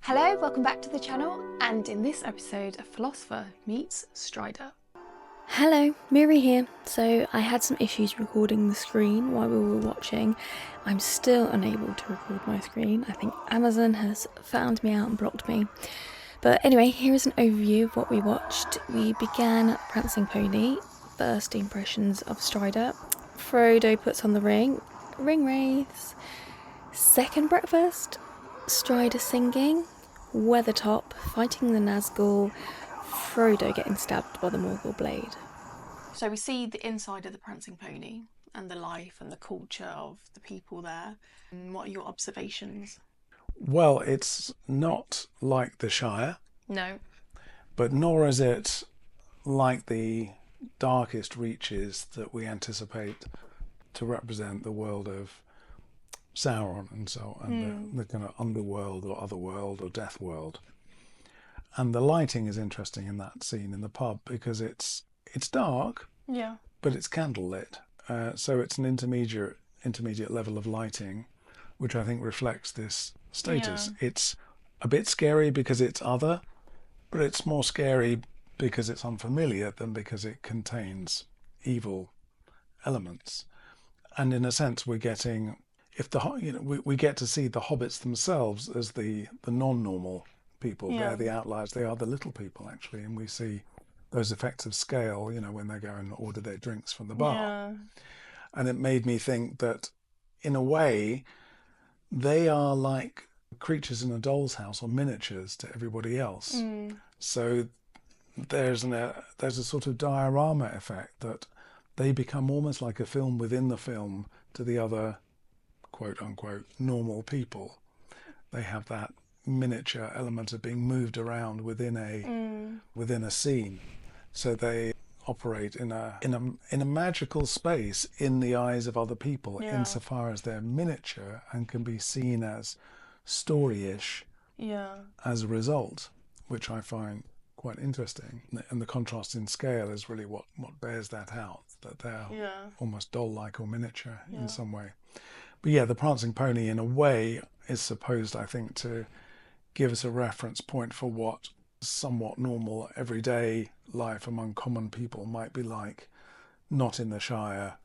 Hello, welcome back to the channel, and in this episode, a philosopher meets Strider. Hello, Miri here. So I had some issues recording the screen while we were watching. I'm still unable to record my screen. I think Amazon has found me out and blocked me. But anyway, here is an overview of what we watched. We began Prancing Pony, first impressions of Strider. Frodo puts on the ring race. Second breakfast, Strider singing. Weathertop fighting the Nazgul. Frodo getting stabbed by the Morgul blade. So we see the inside of the Prancing Pony and the life and the culture of the people there. And what are your observations? Well, it's not like the Shire, No. but nor is it like the darkest reaches that we anticipate to represent the world of Sauron and so on, and the kind of underworld or otherworld or death world. And the lighting is interesting in that scene in the pub because it's dark, Yeah. but it's candlelit. So it's an intermediate level of lighting, which I think reflects this status. Yeah. It's a bit scary because it's other, but it's more scary because it's unfamiliar than because it contains evil elements. And in a sense, we're getting, we get to see the hobbits themselves as the non-normal people. Yeah. They're the outliers. They are the little people, actually. And we see those effects of scale, when they go and order their drinks from the bar. Yeah. And it made me think that, in a way, they are like creatures in a doll's house or miniatures to everybody else. So there's a sort of diorama effect that they become almost like a film within the film to the other quote-unquote normal people. They have that miniature element of being moved around within a scene, so they operate in a magical space in the eyes of other people, insofar as they're miniature and can be seen as storyish as a result, which I find quite interesting. And the contrast in scale is really what bears that out, that they're almost doll-like or miniature in some way. But yeah, the Prancing Pony in a way is supposed, I think, to give us a reference point for what somewhat normal everyday life among common people might be like, not in the Shire,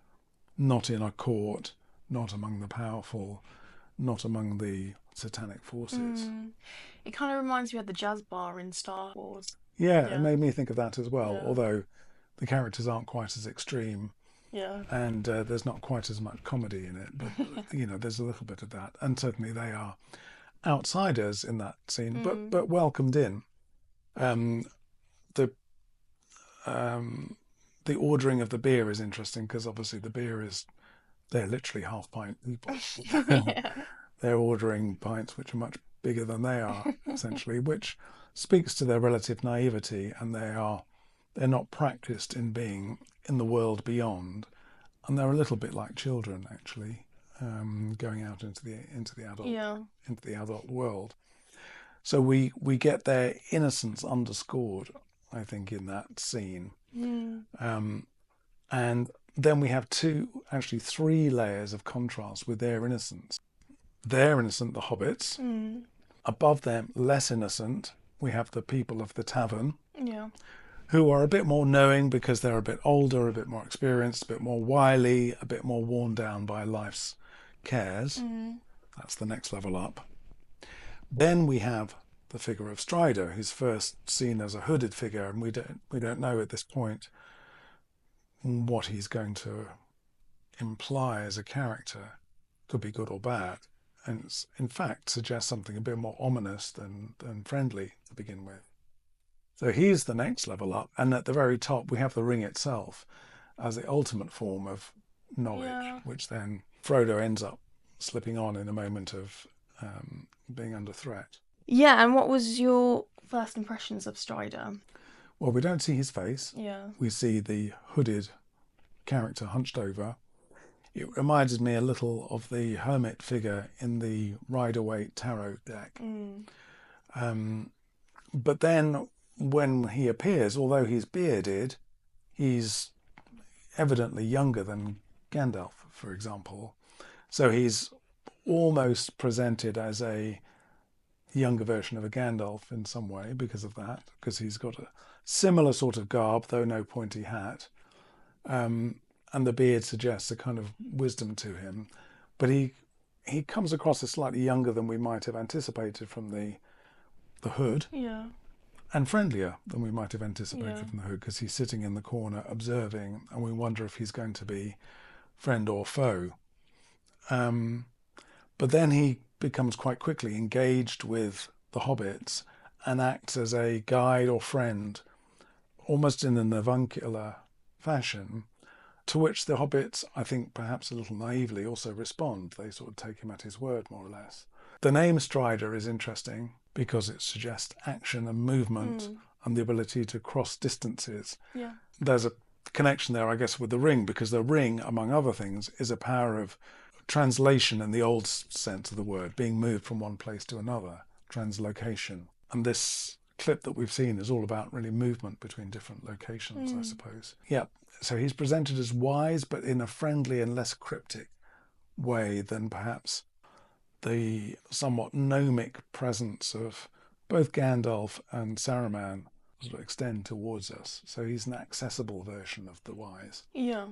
not in a court, not among the powerful, not among the satanic forces. It kind of reminds me of the jazz bar in Star Wars. Yeah, it made me think of that as well, Yeah. although the characters aren't quite as extreme. Yeah. And there's not quite as much comedy in it, but there's a little bit of that. And certainly they are outsiders in that scene, but welcomed in. The ordering of the beer is interesting because obviously they're literally half pint people. They're ordering pints which are much bigger than they are, essentially, which speaks to their relative naivety, and they're not practiced in being in the world beyond, and they're a little bit like children, actually, going out into the adult world. So we get their innocence underscored, I think, in that scene. And then we have three layers of contrast with their innocence. They're innocent, the hobbits. Above them, less innocent, we have the people of the tavern, who are a bit more knowing because they're a bit older, a bit more experienced, a bit more wily, a bit more worn down by life's cares. That's the next level up. Then we have the figure of Strider, who's first seen as a hooded figure, and we don't know at this point what he's going to imply as a character. Could be good or bad, and in fact suggests something a bit more ominous than friendly to begin with. So he's the next level up, and at the very top we have the ring itself as the ultimate form of knowledge, which then Frodo ends up slipping on in a moment of being under threat. Yeah, and what was your first impressions of Strider? Well, we don't see his face. Yeah. We see the hooded character hunched over. It reminded me a little of the hermit figure in the Rider-Waite tarot deck. But then when he appears, although he's bearded, he's evidently younger than Gandalf, for example. So he's almost presented as a younger version of a Gandalf in some way because of that, because he's got a similar sort of garb, though no pointy hat. And the beard suggests a kind of wisdom to him. But he comes across as slightly younger than we might have anticipated from the hood. Yeah. And friendlier than we might have anticipated Yeah. from the hood, because he's sitting in the corner observing, and we wonder if he's going to be friend or foe. But then he becomes quite quickly engaged with the hobbits and acts as a guide or friend, almost in an avuncular fashion, to which the hobbits, I think perhaps a little naively, also respond. They sort of take him at his word, more or less. The name Strider is interesting because it suggests action and movement and the ability to cross distances. Yeah. There's a connection there, I guess, with the ring, because the ring, among other things, is a power of translation in the old sense of the word, being moved from one place to another, translocation. And this clip that we've seen is all about really movement between different locations, I suppose. Yeah, so he's presented as wise, but in a friendly and less cryptic way than perhaps the somewhat gnomic presence of both Gandalf and Saruman sort of extend towards us. So he's an accessible version of the wise. Yeah.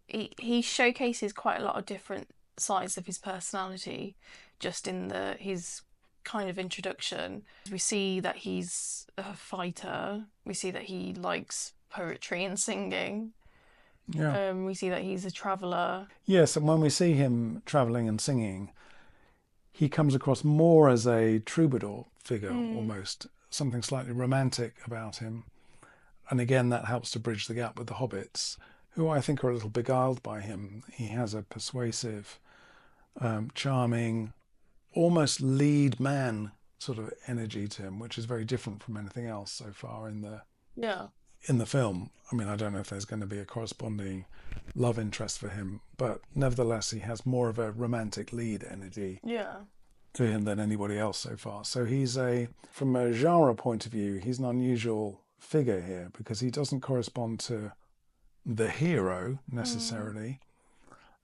He showcases quite a lot of different sides of his personality just in his kind of introduction. We see that he's a fighter. We see that he likes poetry and singing. Yeah. We see that he's a traveller. Yes, and when we see him travelling and singing, he comes across more as a troubadour figure, almost. Something slightly romantic about him. And again, that helps to bridge the gap with the hobbits, who I think are a little beguiled by him. He has a persuasive, charming, almost lead man sort of energy to him, which is very different from anything else so far in the film. I mean, I don't know if there's going to be a corresponding love interest for him, but nevertheless, he has more of a romantic lead energy to him than anybody else so far. So he's from a genre point of view, he's an unusual figure here, because he doesn't correspond to the hero necessarily.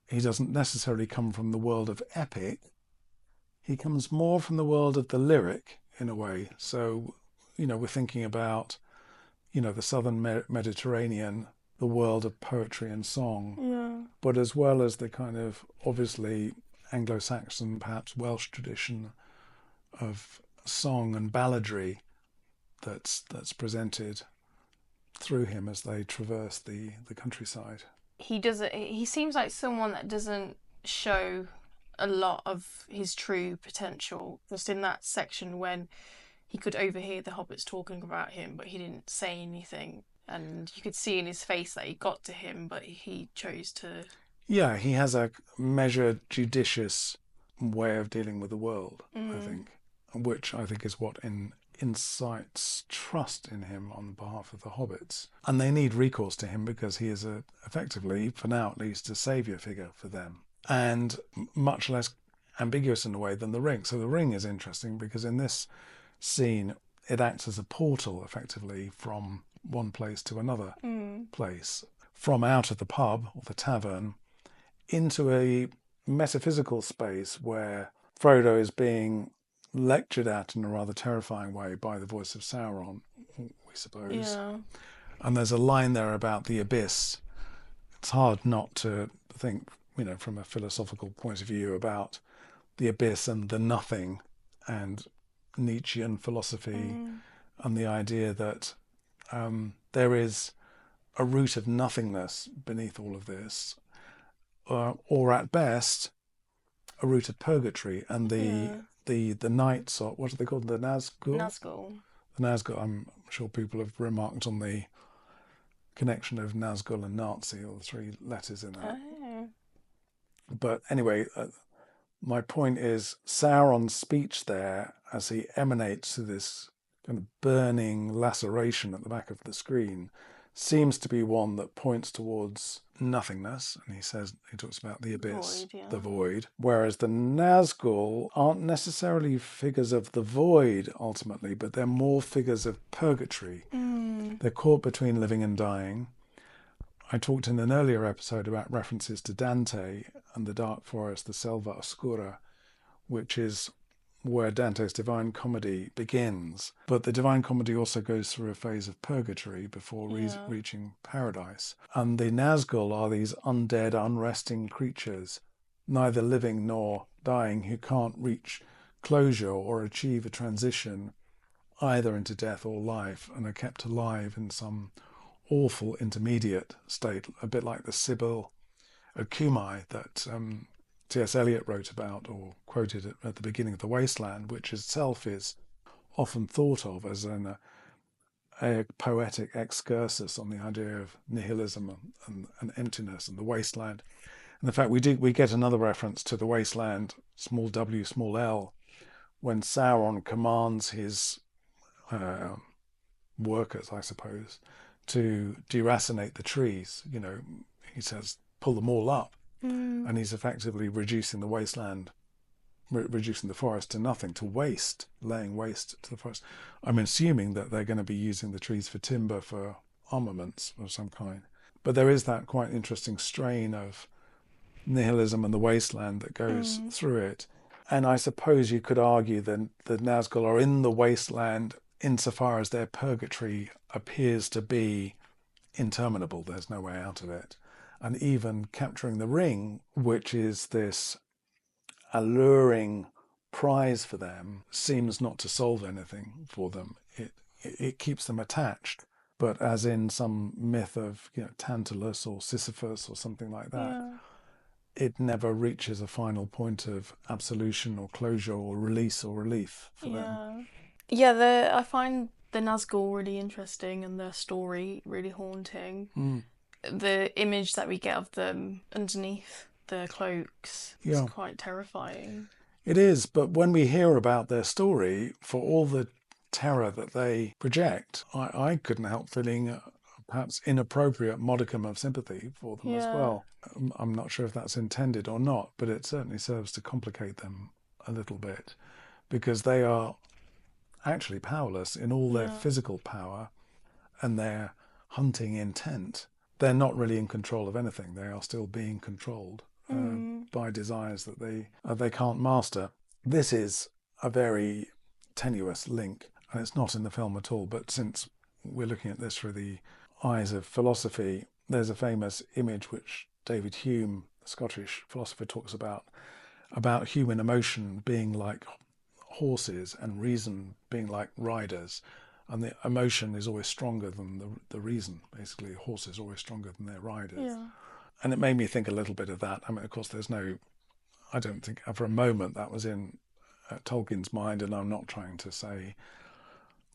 He doesn't necessarily come from the world of epic. He comes more from the world of the lyric in a way. So, we're thinking about, the southern Mediterranean, the world of poetry and song, but as well as the kind of obviously Anglo-Saxon, perhaps Welsh tradition of song and balladry that's presented through him as they traverse the countryside. He seems like someone that doesn't show a lot of his true potential. Just in that section when he could overhear the hobbits talking about him, but he didn't say anything, and you could see in his face that he got to him, but he chose to... Yeah, he has a measured, judicious way of dealing with the world, I think, which I think is what incites trust in him on behalf of the hobbits. And they need recourse to him because he is effectively, for now at least, a saviour figure for them, and much less ambiguous in a way than the ring. So the ring is interesting because in this scene it acts as a portal effectively from one place to another place, from out of the pub or the tavern into a metaphysical space where Frodo is being lectured at in a rather terrifying way by the voice of Sauron, we suppose. Yeah. And there's a line there about the abyss. It's hard not to think, from a philosophical point of view about the abyss and the nothing, and Nietzschean philosophy and the idea that there is a root of nothingness beneath all of this, or at best a root of purgatory, and the knights, or what are they called, the nazgul? The Nazgul. I'm sure people have remarked on the connection of Nazgul and Nazi, or the three letters in that. But anyway, my point is Sauron's speech there, as he emanates to this kind of burning laceration at the back of the screen, seems to be one that points towards nothingness, and he talks about the abyss, the void, whereas the Nazgul aren't necessarily figures of the void ultimately, but they're more figures of purgatory. They're caught between living and dying. I talked in an earlier episode about references to Dante and the dark forest, the Selva Oscura, which is where Dante's Divine Comedy begins. But the Divine Comedy also goes through a phase of purgatory before reaching paradise. And the Nazgul are these undead, unresting creatures, neither living nor dying, who can't reach closure or achieve a transition either into death or life, and are kept alive in some awful intermediate state, a bit like the Sibyl Okumai that T.S. Eliot wrote about or quoted at the beginning of The Wasteland, which itself is often thought of as a poetic excursus on the idea of nihilism and emptiness and the wasteland. And in fact, we get another reference to the wasteland, small w, small l, when Sauron commands his workers, I suppose, to deracinate the trees. He says, pull them all up. And he's effectively reducing the wasteland, reducing the forest to nothing, to waste, laying waste to the forest. I'm assuming that they're going to be using the trees for timber, for armaments of some kind. But there is that quite interesting strain of nihilism and the wasteland that goes through it. And I suppose you could argue that the Nazgul are in the wasteland insofar as their purgatory appears to be interminable. There's no way out of it. And even capturing the ring, which is this alluring prize for them, seems not to solve anything for them. It keeps them attached, but as in some myth of Tantalus or Sisyphus or something like that, it never reaches a final point of absolution or closure or release or relief for them. Yeah, I find the Nazgul really interesting and their story really haunting. The image that we get of them underneath the cloaks is quite terrifying. It is, but when we hear about their story, for all the terror that they project, I couldn't help feeling a perhaps inappropriate modicum of sympathy for them as well. I'm not sure if that's intended or not, but it certainly serves to complicate them a little bit, because they are actually powerless in all their physical power and their hunting intent. They're not really in control of anything. They are still being controlled by desires that they can't master. This is a very tenuous link, and it's not in the film at all. But since we're looking at this through the eyes of philosophy, there's a famous image which David Hume, the Scottish philosopher, talks about human emotion being like horses and reason being like riders. And the emotion is always stronger than the reason. Basically, a horse is always stronger than their riders. And it made me think a little bit of that. I mean, of course, I don't think for a moment that was in Tolkien's mind, and I'm not trying to say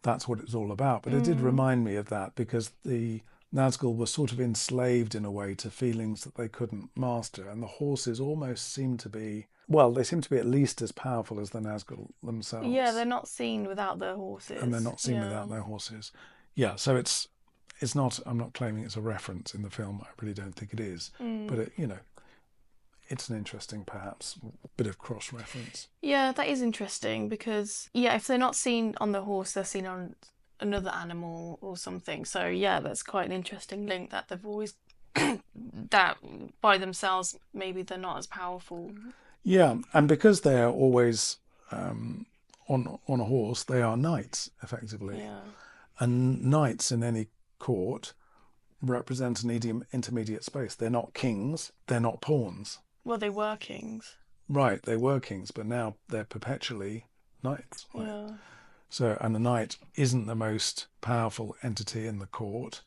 that's what it's all about. But it did remind me of that, because the Nazgul were sort of enslaved in a way to feelings that they couldn't master. And the horses almost seem to be, they seem to be at least as powerful as the Nazgul themselves. Yeah, they're not seen without their horses. And they're not seen without their horses. Yeah, so it's not, I'm not claiming it's a reference in the film. I really don't think it is. But, it's an interesting, perhaps, bit of cross-reference. Yeah, that is interesting, because, if they're not seen on the horse, they're seen on another animal or something. So, that's quite an interesting link, that they've always, that by themselves, maybe they're not as powerful. Yeah, and because they are always on a horse, they are knights, effectively. Yeah. And knights in any court represent an intermediate space. They're not kings, they're not pawns. Well, they were kings. Right, they were kings, but now they're perpetually knights. Right? Yeah. So, and the knight isn't the most powerful entity in the court,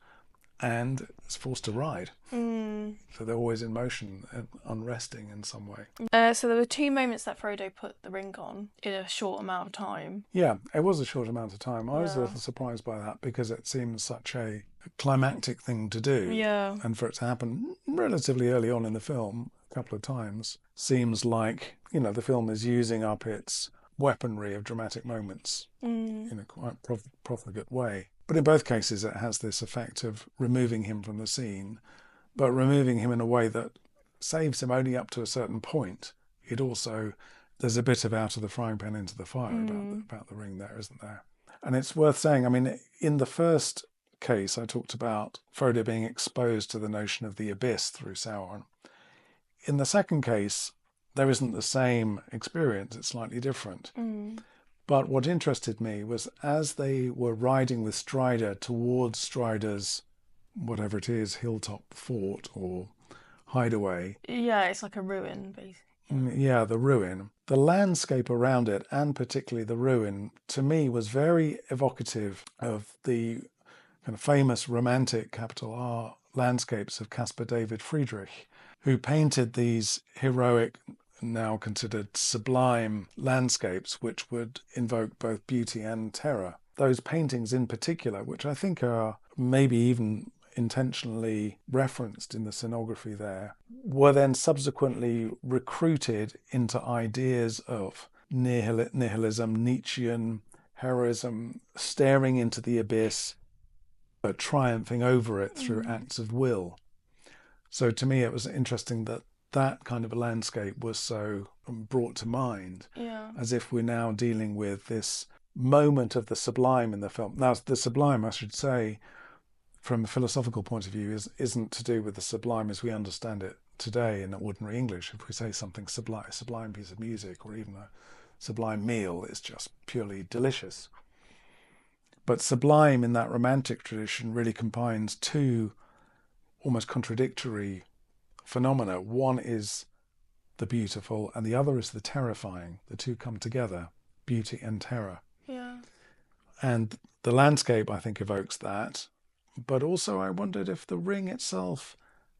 and is forced to ride. So they're always in motion and unresting in some way. So there were 2 moments that Frodo put the ring on in a short amount of time. Yeah, it was a short amount of time. I was a little surprised by that, because it seems such a climactic thing to do. Yeah. And for it to happen relatively early on in the film, a couple of times, seems like, the film is using up its weaponry of dramatic moments in a quite profligate way. But in both cases, it has this effect of removing him from the scene, but removing him in a way that saves him only up to a certain point. It also, there's a bit of out of the frying pan into the fire about the ring there, isn't there? And it's worth saying, I mean, in the first case, I talked about Frodo being exposed to the notion of the abyss through Sauron. In the second case, there isn't the same experience. It's slightly different. But what interested me was as they were riding with Strider towards Strider's, whatever it is, hilltop fort or hideaway. Yeah, it's like a ruin, basically. Yeah, the ruin. The landscape around it, and particularly the ruin, to me was very evocative of the kind of famous romantic, capital R, landscapes of Caspar David Friedrich, who painted these heroic, now considered sublime landscapes, which would invoke both beauty and terror. Those paintings in particular, which I think are maybe even intentionally referenced in the scenography there, were then subsequently recruited into ideas of nihilism, Nietzschean heroism, staring into the abyss, but triumphing over it through acts of will. So to me, it was interesting that that kind of a landscape was so brought to mind, as if we're now dealing with this moment of the sublime in the film. Now, the sublime, I should say, from a philosophical point of view, isn't to do with the sublime as we understand it today in ordinary English. If we say something sublime, a sublime piece of music or even a sublime meal, it's just purely delicious. But sublime in that romantic tradition really combines two almost contradictory phenomena. One is the beautiful and the other is the terrifying. The two come together, beauty and terror. Yeah. And the landscape, I think, evokes that. But also I wondered if the ring itself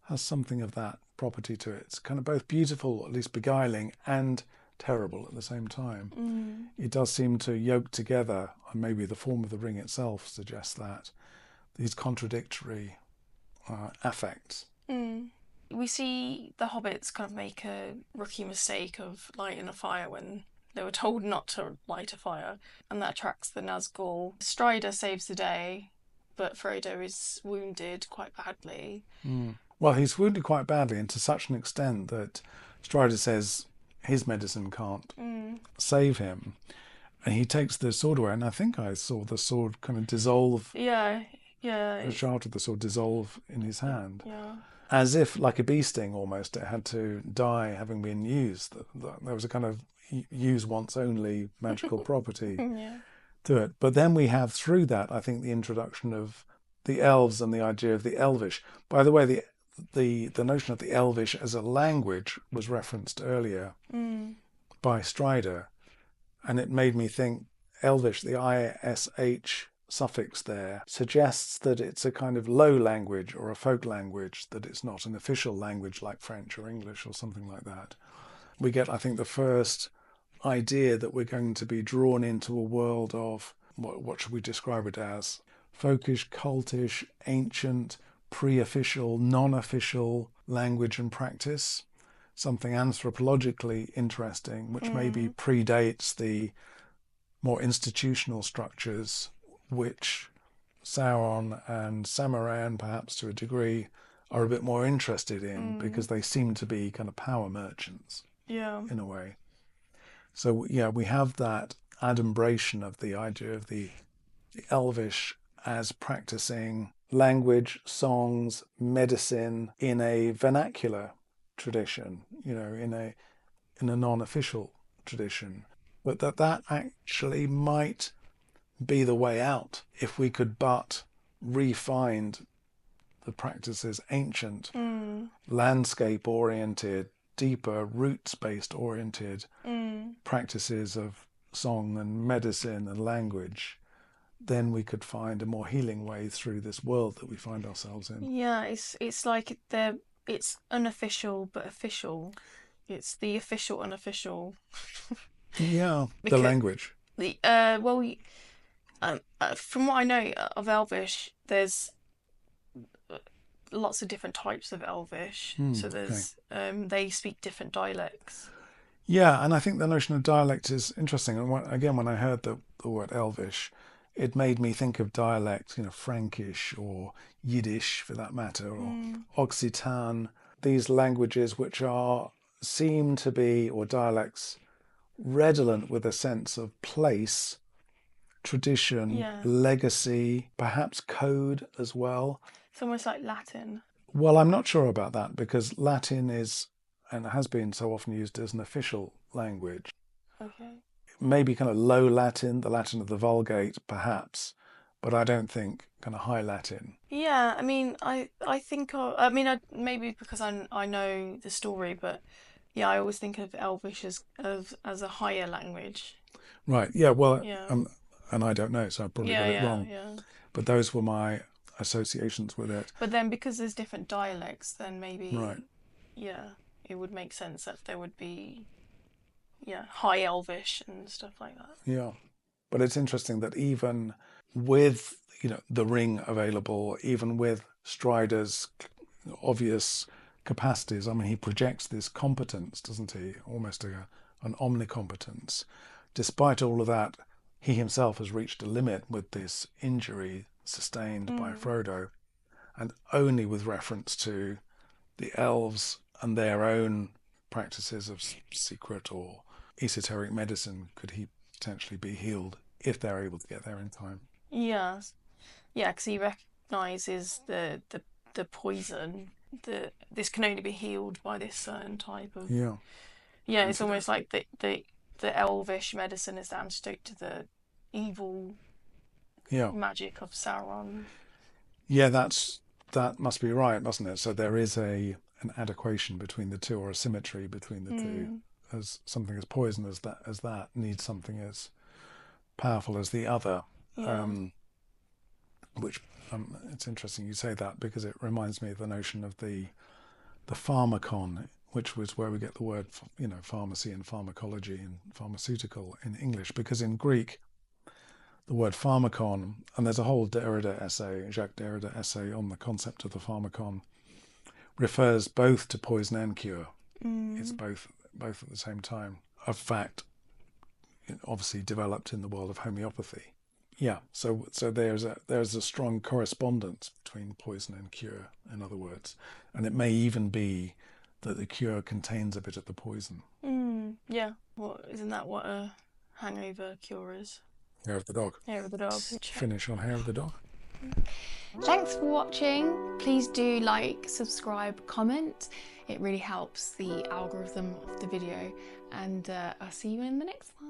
has something of that property to it. It's kind of both beautiful, or at least beguiling, and terrible at the same time. It does seem to yoke together, and maybe the form of the ring itself suggests that, these contradictory affects. We see the hobbits kind of make a rookie mistake of lighting a fire when they were told not to light a fire, and that attracts the Nazgul. Strider saves the day, but Frodo is wounded quite badly. Well, he's wounded quite badly, and to such an extent that Strider says his medicine can't save him. And he takes the sword away, and I think I saw the sword kind of dissolve. Yeah. The shaft of the sword dissolve in his hand. Yeah. As if, like a bee sting almost, it had to die having been used. There was a kind of use once only magical property to it. But then we have through that, I think, the introduction of the elves and the idea of the Elvish. By the way, the notion of the Elvish as a language was referenced earlier by Strider, and it made me think Elvish, the ISH suffix there, suggests that it's a kind of low language or a folk language, that it's not an official language like French or English or something like that. We get, I think, the first idea that we're going to be drawn into a world of, what should we describe it as? Folkish, cultish, ancient, pre-official, non-official language and practice. Something anthropologically interesting, which maybe predates the more institutional structures which Sauron and Samaran, perhaps to a degree, are a bit more interested in, because they seem to be kind of power merchants in a way. So yeah, we have that adumbration of the idea of the Elvish as practicing language, songs, medicine in a vernacular tradition, in a non-official tradition, but that actually might be the way out if we could but re-find the practices ancient, landscape-oriented, deeper, roots-based oriented practices of song and medicine and language. Then we could find a more healing way through this world that we find ourselves in. Yeah, it's like it's unofficial but official. It's the official unofficial. Yeah, the language. From what I know of Elvish, there's lots of different types of Elvish. So there's they speak different dialects. Yeah, and I think the notion of dialect is interesting. And when I heard the word Elvish, it made me think of dialects, Frankish or Yiddish for that matter, or Occitan. These languages which seem to be, or dialects, redolent with a sense of place, tradition, legacy, perhaps code as well. It's almost like Latin. Well, I'm not sure about that, because Latin and has been so often used as an official language. Okay. Maybe kind of Low Latin, the Latin of the Vulgate, perhaps, but I don't think kind of High Latin. Yeah, I mean, I think maybe because I know the story, but yeah, I always think of Elvish as a higher language. Right. Yeah. Well, Yeah. and I don't know, so I probably Yeah, got it yeah, wrong. yeah. But those were my associations with it. But then because there's different dialects, then Right. maybe, yeah, it would make sense that there would be, yeah, High Elvish and stuff like that. Yeah. But it's interesting that even with, the ring available, even with Strider's obvious capacities, I mean, he projects this competence, doesn't he? Almost an omnicompetence. Despite all of that, he himself has reached a limit with this injury sustained by Frodo, and only with reference to the elves and their own practices of secret or esoteric medicine could he potentially be healed if they're able to get there in time. Yeah, yeah, because he recognises the poison that this can only be healed by this certain type of. Yeah. Yeah, it's almost like the Elvish medicine is the antidote to the evil magic of Sauron. Yeah, that must be right, mustn't it? So there is an adequation between the two, or a symmetry between the two, as something as poison as that needs something as powerful as the other. Yeah. Which it's interesting you say that, because it reminds me of the notion of the pharmacon, which was where we get the word, pharmacy and pharmacology and pharmaceutical in English, because in Greek the word pharmacon, and there's a whole Jacques Derrida essay on the concept of the pharmacon, refers both to poison and cure. It's both at the same time. A fact obviously developed in the world of homeopathy. Yeah, so there's a strong correspondence between poison and cure, in other words, and it may even be that the cure contains a bit of the poison. Yeah. Well, isn't that what a hangover cure is? Hair of the dog. Hair of the dog. Finish on hair of the dog. Thanks for watching. Please do like, subscribe, comment. It really helps the algorithm of the video, and I'll see you in the next one.